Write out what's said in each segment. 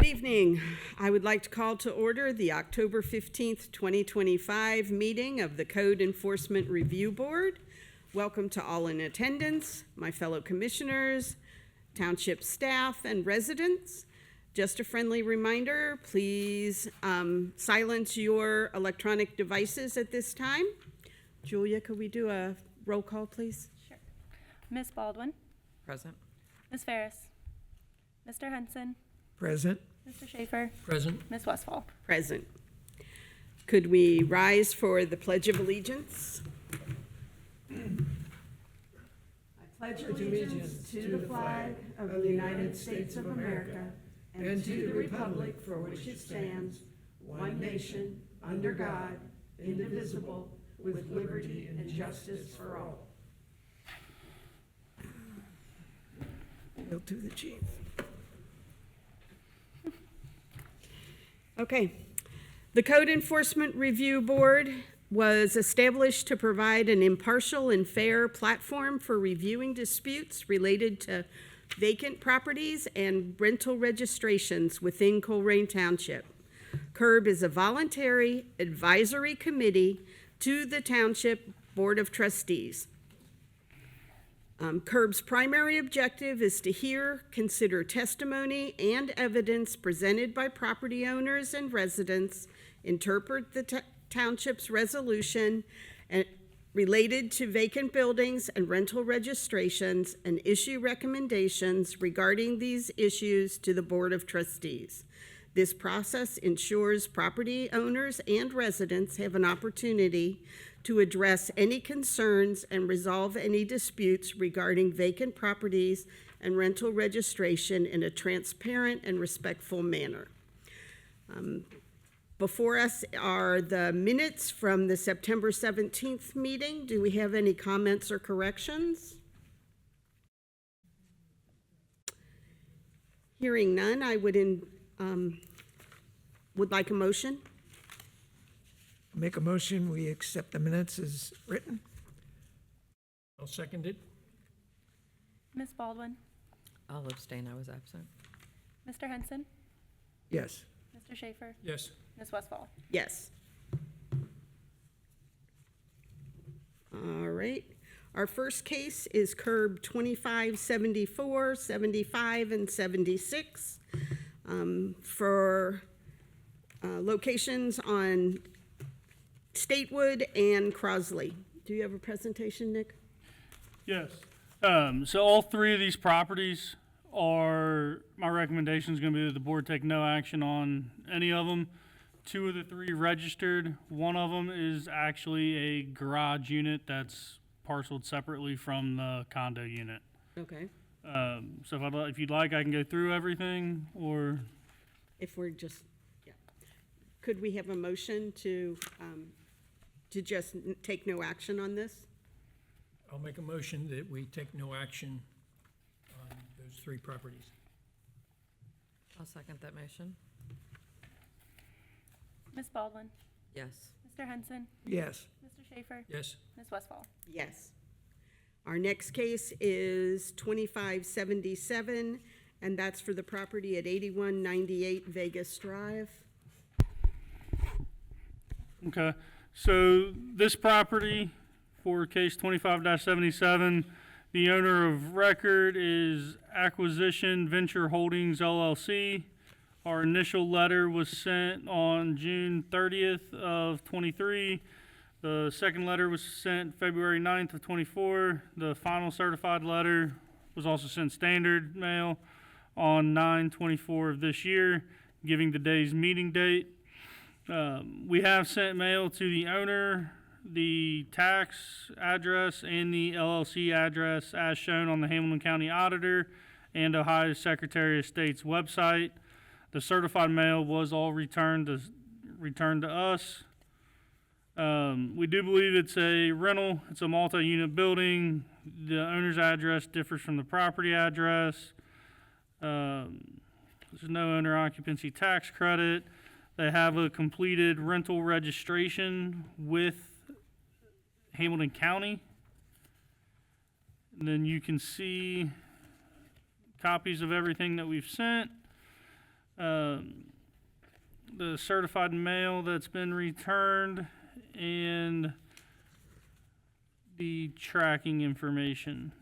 evening. I would like to call to order the October 15th, 2025 meeting of the Code Enforcement Review Board. Welcome to all in attendance, my fellow commissioners, township staff, and residents. Just a friendly reminder, please silence your electronic devices at this time. Julia, could we do a roll call, please? Sure. Ms. Baldwin. Present. Ms. Ferris. Mr. Henson. Present. Mr. Schaefer. Present. Ms. Westfall. Present. Could we rise for the Pledge of Allegiance? I pledge allegiance to the flag of the United States of America and to the republic for which it stands, one nation, under God, indivisible, with liberty and justice for all. Hail to the chief. Okay. The Code Enforcement Review Board was established to provide an impartial and fair platform for reviewing disputes related to vacant properties and rental registrations within Colerain Township. CURB is a voluntary advisory committee to the Township Board of Trustees. CURB's primary objective is to hear, consider testimony and evidence presented by property owners and residents, interpret the Township's resolution related to vacant buildings and rental registrations, and issue recommendations regarding these issues to the Board of Trustees. This process ensures property owners and residents have an opportunity to address any concerns and resolve any disputes regarding vacant properties and rental registration in a transparent and respectful manner. Before us are the minutes from the September 17th meeting. Do we have any comments or corrections? Hearing none, I would like a motion. Make a motion, we accept the minutes as written. I'll second it. Ms. Baldwin. I'll abstain, I was absent. Mr. Henson. Yes. Mr. Schaefer. Yes. Ms. Westfall. Yes. All right. Our first case is CURB 2574, 75, and 76 for locations on Statewood and Crosley. Do you have a presentation, Nick? Yes. So all three of these properties are, my recommendation is going to be that the board take no action on any of them. Two of the three registered. One of them is actually a garage unit that's parceled separately from the condo unit. Okay. So if you'd like, I can go through everything, or If we're just, yeah. Could we have a motion to just take no action on this? I'll make a motion that we take no action on those three properties. I'll second that motion. Ms. Baldwin. Yes. Mr. Henson. Yes. Mr. Schaefer. Yes. Ms. Westfall. Yes. Our next case is 2577, and that's for the property at 8198 Vegas Drive. okay. So this property for case 25-77, the owner of record is Acquisition Venture Holdings LLC. Our initial letter was sent on June 30th of 23. The second letter was sent February 9th of 24. The final certified letter was also sent standard mail on 9/24 of this year, giving the day's meeting date. We have sent mail to the owner, the tax address, and the LLC address as shown on the Hamilton County Auditor and Ohio Secretary of State's website. The certified mail was all returned to us. We do believe it's a rental. It's a multi-unit building. The owner's address differs from the property address. There's no owner occupancy tax credit. They have a completed rental registration with Hamilton County. And then you can see copies of everything that we've sent. The the certified mail that's been returned, and the tracking information.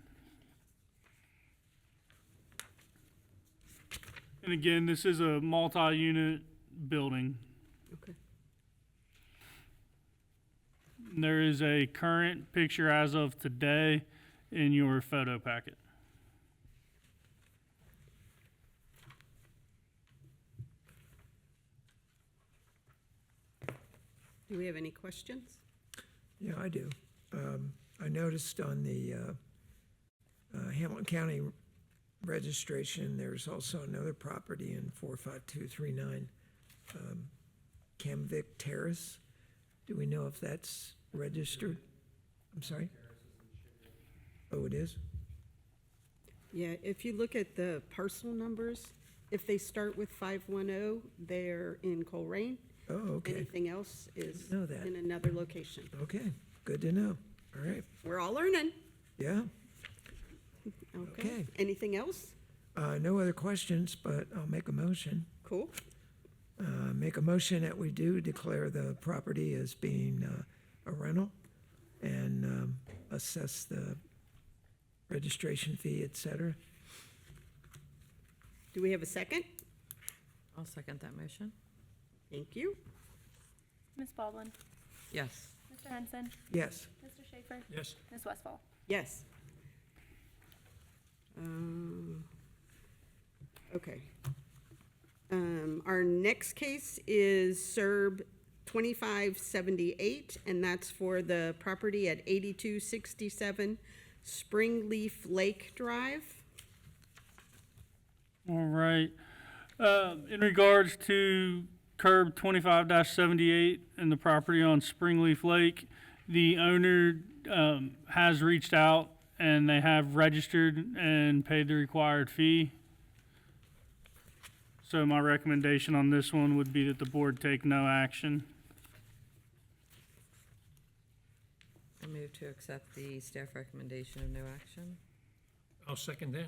And again, this is a multi-unit building. Okay. There is a current picture as of today in your photo packet. Do we have any questions? Yeah, I do. I noticed on the Hamilton County registration, there's also another property in 45239, Camvic Terrace. Do we know if that's registered? I'm sorry? Oh, it is? Yeah, if you look at the parcel numbers, if they start with 510, they're in Colerain. Oh, okay. Anything else is Know that. in another location. Okay, good to know. All right, We're all learning. yeah. Okay. Okay. Anything else? No other questions, but I'll make a motion. Cool. Make a motion that we do declare the property as being a rental and assess the registration fee, et cetera. Do we have a second? I'll second that motion. Thank you. Ms. Baldwin, Yes. Mr. Henson, Yes. Mr. Schaefer, Yes. Ms. Westfall. Yes. Okay. Our next case is SERB 2578, and that's for the property at 8267 Springleaf Lake Drive. All right. In regards to curb 25-78 and the property on Springleaf Lake, the owner has reached out and they have registered and paid the required fee. So my recommendation on this one would be that the board take no action. I move to accept the staff recommendation of no action. I'll second that.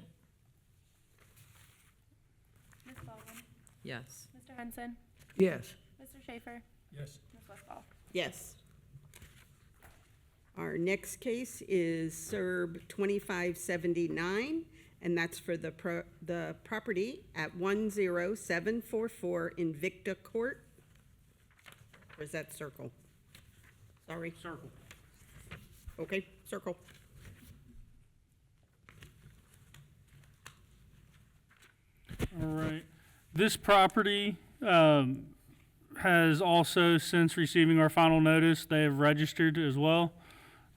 Ms. Baldwin, Yes. Mr. Henson, Yes. Mr. Schaefer, Yes. Ms. Westfall. Yes. Our next case is SERB 2579, and that's for the property at 10744 Invicta Court. Or is that circle? Sorry. Circle. Okay, circle. All right. This property has also, since receiving our final notice, they have registered as well.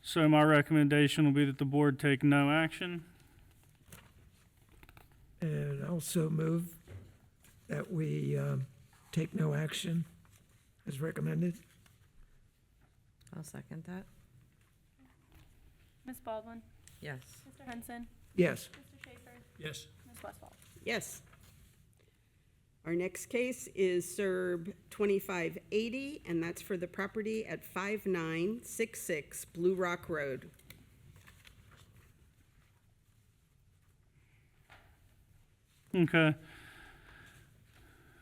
So my recommendation will be that the board take no action. And also move that we take no action as recommended. I'll second that. Ms. Baldwin, Yes. Mr. Henson, Yes. Mr. Schaefer, Yes. Ms. Westfall. Yes. Our next case is SERB 2580, and that's for the property at 5966 Blue Rock Road. Okay.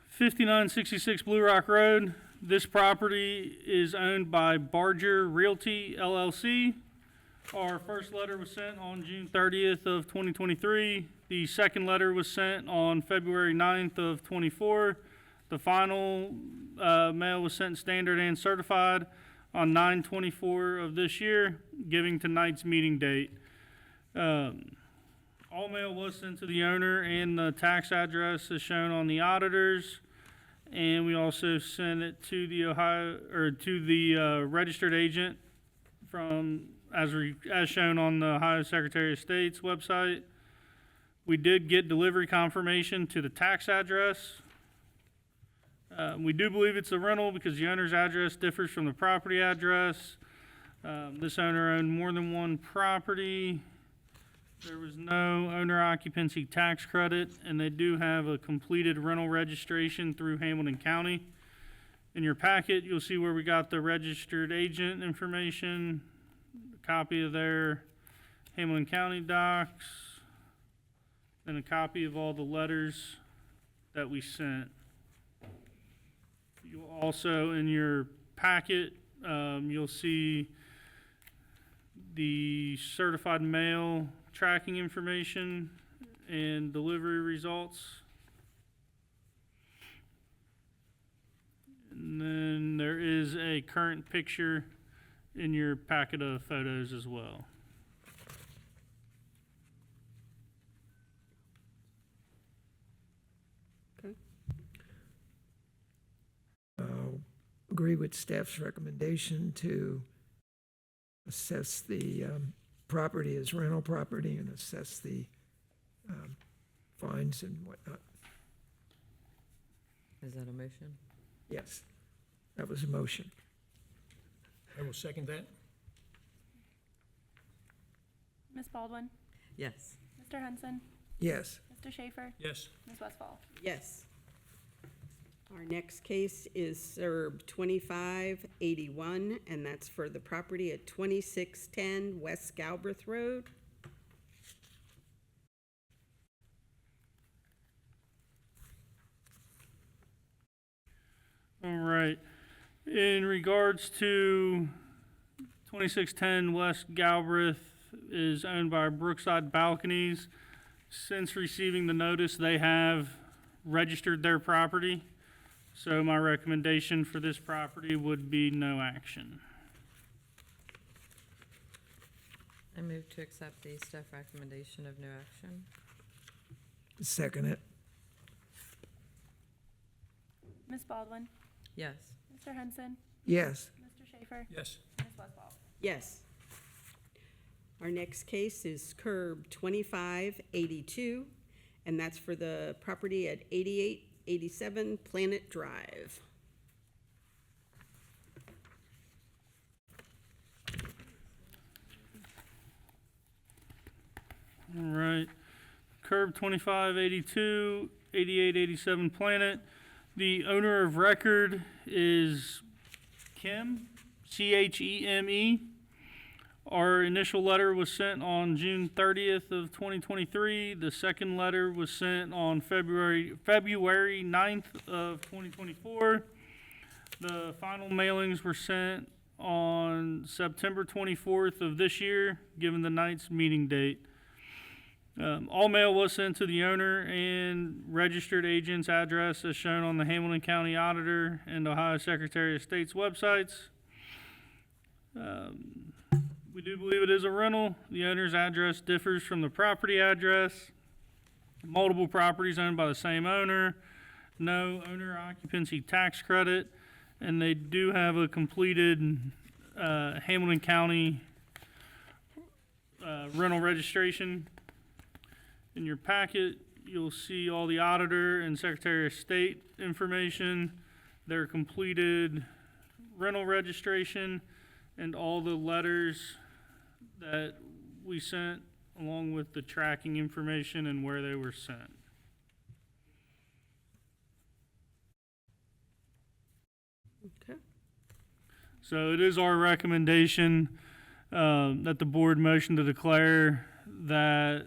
5966 Blue Rock Road. This property is owned by Barger Realty LLC. Our first letter was sent on June 30th of 2023. The second letter was sent on February 9th of 24. The final mail was sent standard and certified on 9/24 of this year, giving tonight's meeting date. All mail was sent to the owner, and the tax address is shown on the auditors. And we also sent it to the registered agent from, as shown on the Ohio Secretary of State's website. We did get delivery confirmation to the tax address. We do believe it's a rental because the owner's address differs from the property address. This owner owned more than one property. There was no owner occupancy tax credit, and they do have a completed rental registration through Hamilton County. In your packet, you'll see where we got the registered agent information, a copy of their Hamilton County docs, and a copy of all the letters that we sent. You'll also, in your packet, you'll see the certified mail tracking information and delivery results. And then there is a current picture in your packet of photos as well. Okay. Agree with staff's recommendation to assess the property as rental property and assess the fines and whatnot. Is that a motion? Yes, that was a motion. I will second that. Ms. Baldwin, Yes. Mr. Henson, Yes, Mr. Schaefer, Yes. Ms. Westfall. Yes. Our next case is SERB 2581, and that's for the property at 2610 West Galbraith Road. All right. In regards to 2610 West Galbraith is owned by Brookside Balconies. Since receiving the notice, they have registered their property. So my recommendation for this property would be no action. I move to accept the staff recommendation of no action. second it. Ms. Baldwin, Yes. Mr. Henson, Yes, Mr. Schaefer, Yes. Ms. Westfall. Yes. Our next case is Curb 2582, and that's for the property at 8887 Planet Drive. All right. Curb 2582, 8887 Planet. The owner of record is Kim, Cheme. Our initial letter was sent on June 30th of 2023. The second letter was sent on February 9th of 2024. The final mailings were sent on September 24th of this year, given the night's meeting date. All mail was sent to the owner and registered agent's address as shown on the Hamilton County Auditor and Ohio Secretary of State's websites. We do believe it is a rental. The owner's address differs from the property address. Multiple properties owned by the same owner. No owner occupancy tax credit. And they do have a completed Hamilton County rental registration. In your packet, you'll see all the auditor and Secretary of State information, their completed rental registration, and all the letters that we sent, along with the tracking information and where they were sent. Okay. So it is our recommendation that the board motion to declare that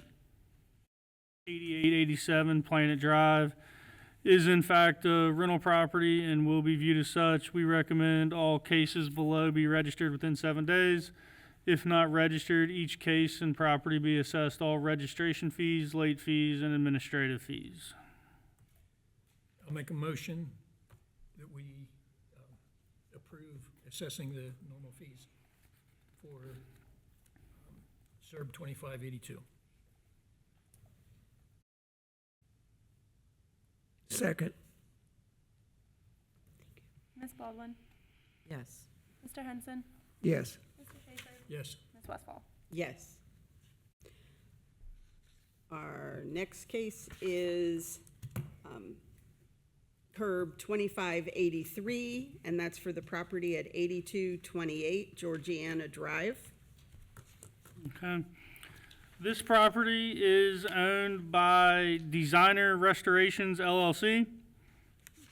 8887 Planet Drive is in fact a rental property and will be viewed as such. We recommend all cases below be registered within 7 days. If not registered, each case and property be assessed all registration fees, late fees, and administrative fees. I'll make a motion that we approve assessing the normal fees for SERB 2582. second. Ms. Baldwin, Yes. Mr. Henson, Yes, Mr. Schaefer, Yes. Ms. Westfall. Yes. Our next case is Curb 2583, and that's for the property at 8228 Georgiana Drive. Okay. This property is owned by Designer Restorations LLC.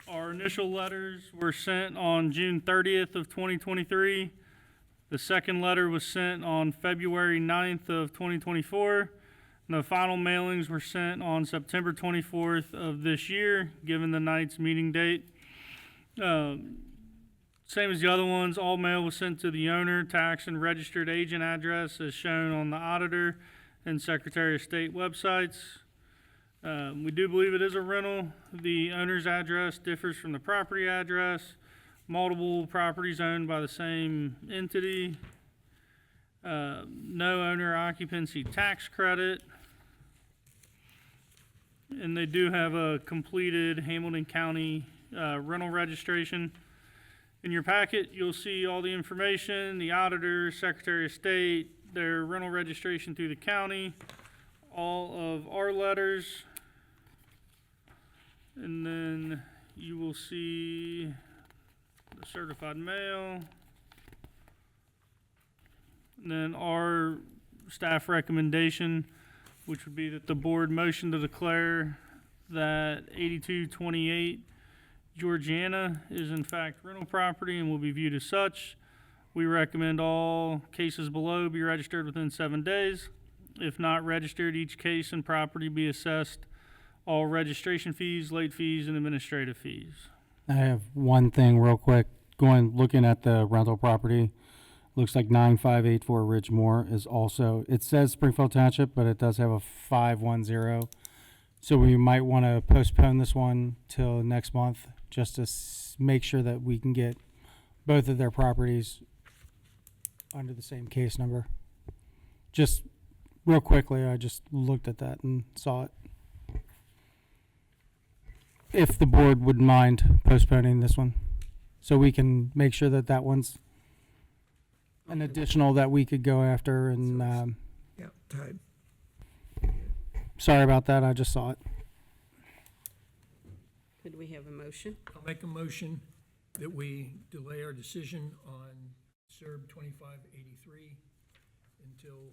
Our initial letters were sent on June 30th of 2023. The second letter was sent on February 9th of 2024. And the final mailings were sent on September 24th of this year, given the night's meeting date. Same as the other ones, all mail was sent to the owner, tax and registered agent address as shown on the auditor and Secretary of State websites. We do believe it is a rental. The owner's address differs from the property address. Multiple properties owned by the same entity. No owner occupancy tax credit. And they do have a completed Hamilton County rental registration. In your packet, you'll see all the information, the auditor, Secretary of State, their rental registration through the county, all of our letters. And then you will see the certified mail. And then our staff recommendation, which would be that the board motion to declare that 8228 Georgiana is in fact rental property and will be viewed as such. We recommend all cases below be registered within 7 days. If not registered, each case and property be assessed all registration fees, late fees, and administrative fees. I have one thing real quick. Looking at the rental property, looks like 9584 Ridgemore is also, it says Springfield Township, but it does have a 510. So we might want to postpone this one till next month, just to make sure that we can get both of their properties under the same case number. Just real quickly, I just looked at that and saw it. If the board would mind postponing this one, so we can make sure that that one's an additional that we could go after. And Yeah, tied. sorry about that, I just saw it. Could we have a motion? I'll make a motion that we delay our decision on SERB 2583 until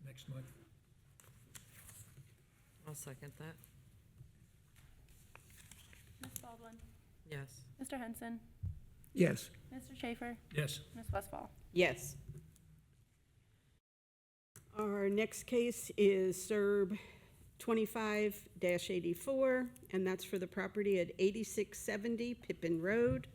next month. I'll second that. Ms. Baldwin, Yes. Mr. Henson, Yes. Mr. Schaefer, Yes. Ms. Westfall. Yes. Our next case is SERB 25-84, and that's for the property at 8670 Pippin Road.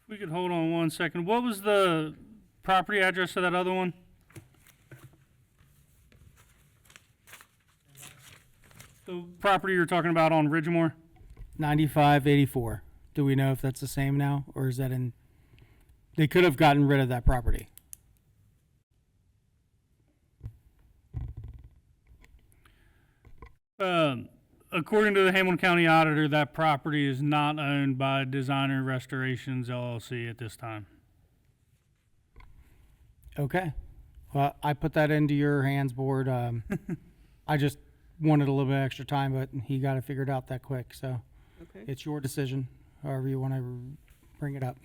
We could hold on 1 second. What was the property address of that other one? The property you're talking about on Ridgemore? 9584. Do we know if that's the same now, or is that in? They could have gotten rid of that property. According to the Hamilton County Auditor, that property is not owned by Designer Restorations LLC at this time. Okay. Well, I put that into your hands, board. I just wanted a little bit extra time, but he got it figured out that quick. So Okay. it's your decision, however you want to bring it up.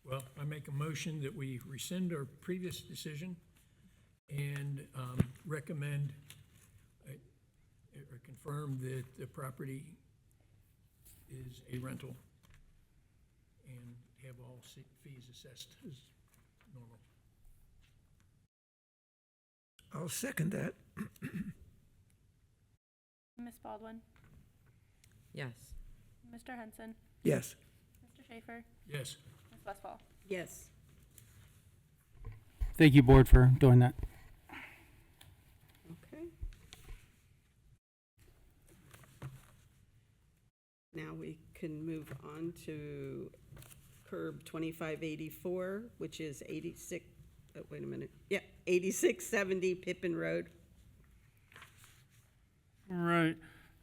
Well, I make a motion that we rescind our previous decision and recommend or confirm that the property is a rental and have all fees assessed as normal. I'll second that. Ms. Baldwin, Yes. Mr. Henson, Yes. Mr. Schaefer, Yes. Ms. Westfall. Yes. Thank you, board, for doing that. Okay. Now we can move on to curb 2584, which is 86, oh, wait a minute. Yeah, 8670 Pippin Road. All right.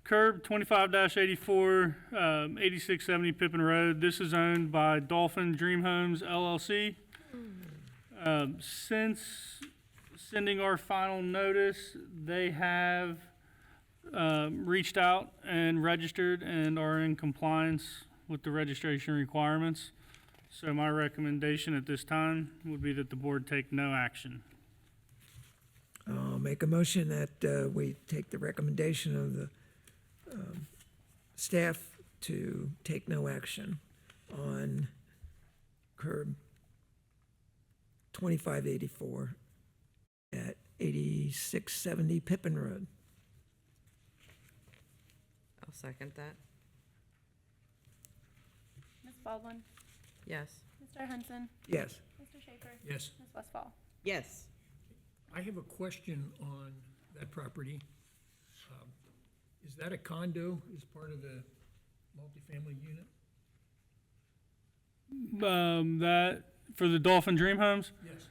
Curb 25-84, 8670 Pippin Road. This is owned by Dolphin Dream Homes LLC. Since sending our final notice, they have reached out and registered and are in compliance with the registration requirements. So my recommendation at this time would be that the board take no action. I'll make a motion that we take the recommendation of the staff to take no action on curb 2584 at 8670 Pippin Road. I'll second that. Ms. Baldwin, Yes. Mr. Henson, Yes. Mr. Schaefer, Yes. Ms. Westfall. Yes. I have a question on that property. Is that a condo as part of the multifamily unit? That, for the Dolphin Dream Homes, Yes.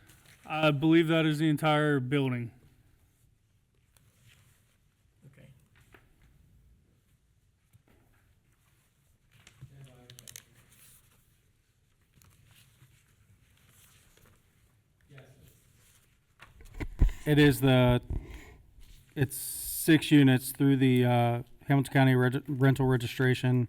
I believe that is the entire building. Okay. It's 6 units through the, Hamilton County rental registration.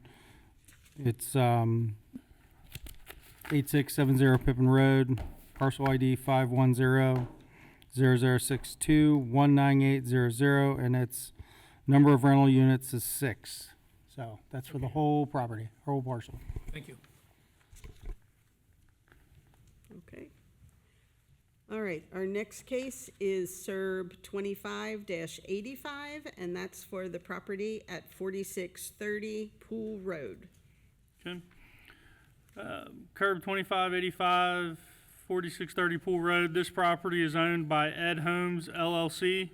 It's, 8670 Pippin Road, parcel ID 510-0062-19800, and its number of rental units is 6. So that's for the whole property, whole parcel. Thank you. Okay. All right, our next case is SERB 25-85, and that's for the property at 4630 Pool Road. Okay. Curb 2585, 4630 Pool Road. This property is owned by Ed Homes LLC.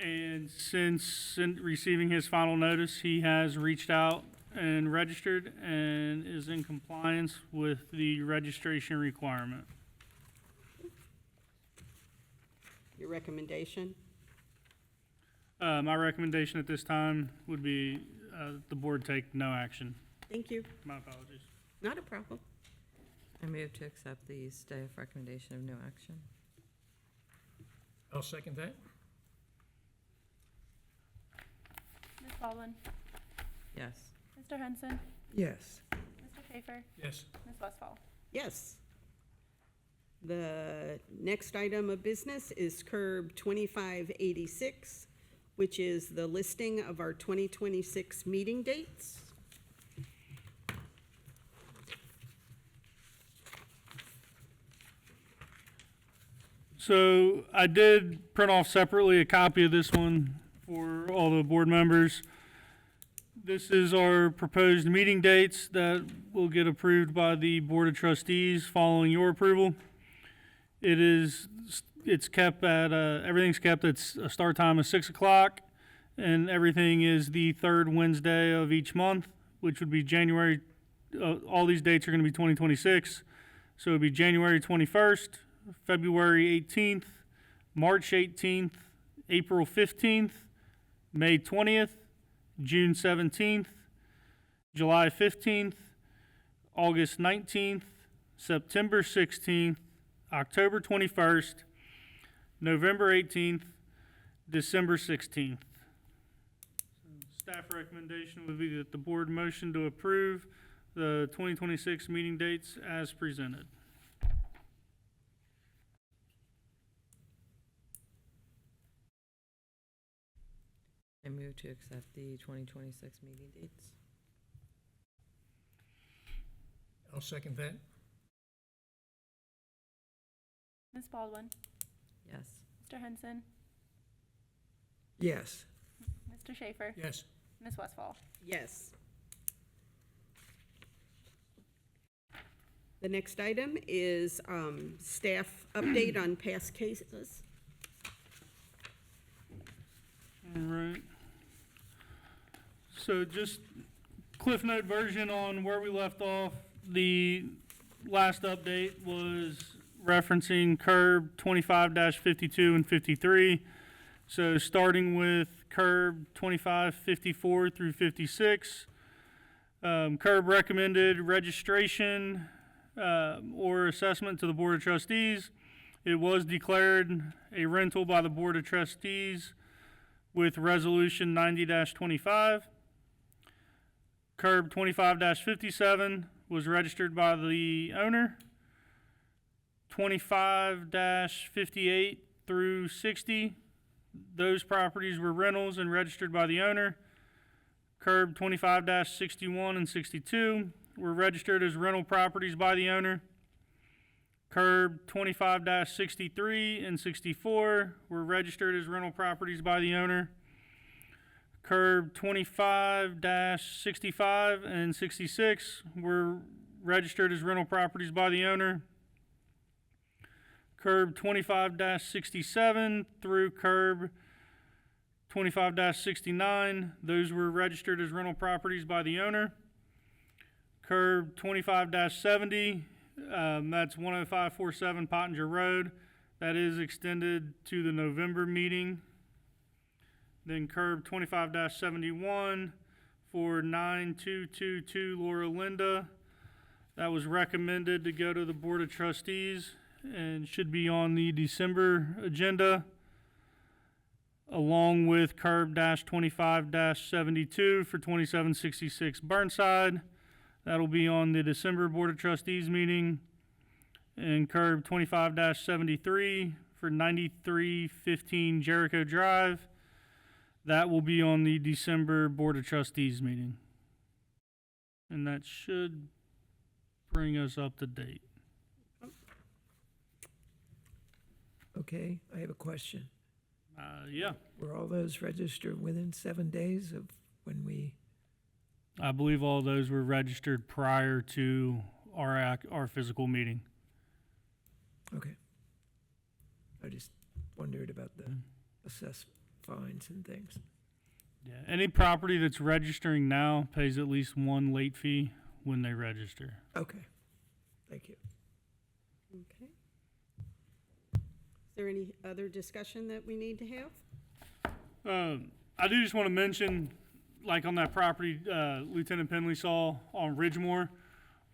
And since receiving his final notice, he has reached out and registered and is in compliance with the registration requirement. Your recommendation? My recommendation at this time would be the board take no action. Thank you. My apologies. Not a problem. I move to accept the staff recommendation of no action. I'll second that. Ms. Baldwin, Yes. Mr. Henson, Yes. Mr. Schaefer, Yes. Ms. Westfall. Yes. The next item of business is Curb 2586, which is the listing of our 2026 meeting dates. So I did print off separately a copy of this one for all the board members. This is our proposed meeting dates that will get approved by the Board of Trustees following your approval. It's kept at, everything's kept at a start time of 6 o'clock, and everything is the third Wednesday of each month, which would be January, all these dates are gonna be 2026. So it'd be January 21st, February 18th, March 18th, April 15th, May 20th, June 17th, July 15th, August 19th, September 16th, October 21st, November 18th, December 16th. Staff recommendation would be that the board motion to approve the 2026 meeting dates as presented. I move to accept the 2026 meeting dates. I'll second that. Ms. Baldwin, Yes. Mr. Henson, Yes. Mr. Schaefer, Yes. Ms. Westfall. Yes. The next item is staff update on past cases. All right. So just Cliff Note version on where we left off. The last update was referencing curb 25-52 and 53. So starting with curb 25-54 through 56. Curb recommended registration or assessment to the Board of Trustees. It was declared a rental by the Board of Trustees with Resolution 90-25. Curb 25-57 was registered by the owner. 25-58 through 60, those properties were rentals and registered by the owner. Curb 25-61 and 62 were registered as rental properties by the owner. Curb 25-63 and 64 were registered as rental properties by the owner. Curb 25-65 and 66 were registered as rental properties by the owner. Curb 25-67 through curb 25-69, those were registered as rental properties by the owner. Curb 25-70, that's 10547 Pottinger Road. That is extended to the November meeting. Then curb 25-71 for 9222 Laura Linda. That was recommended to go to the Board of Trustees and should be on the December agenda, along with curb 25-72 for 2766 Burnside. That'll be on the December Board of Trustees meeting. And curb 25-73 for 9315 Jericho Drive. That will be on the December Board of Trustees meeting. And that should bring us up to date. Okay, I have a question. Yeah, Were all those registered within 7 days of when we, I believe all those were registered prior to our physical meeting. okay. I just wondered about the assessed fines and things. Yeah, any property that's registering now pays at least one late fee when they register. Okay, thank you. Okay. Is there any other discussion that we need to have? I do just want to mention, like on that property Lieutenant Penley saw on Ridgemore,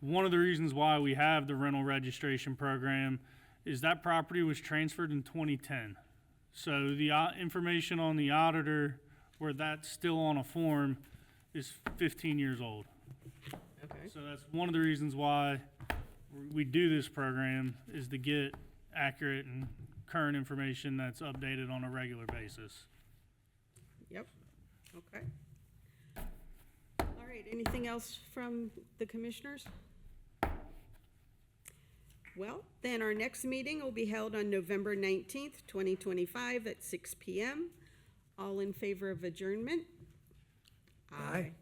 one of the reasons why we have the rental registration program is that property was transferred in 2010. So the information on the auditor, where that's still on a form, is 15 years old. Okay. So that's one of the reasons why we do this program, is to get accurate and current information that's updated on a regular basis. Yep, okay. All right, anything else from the commissioners? Well, then our next meeting will be held on November 19th, 2025 at 6 p.m. All in favor of adjournment? Aye.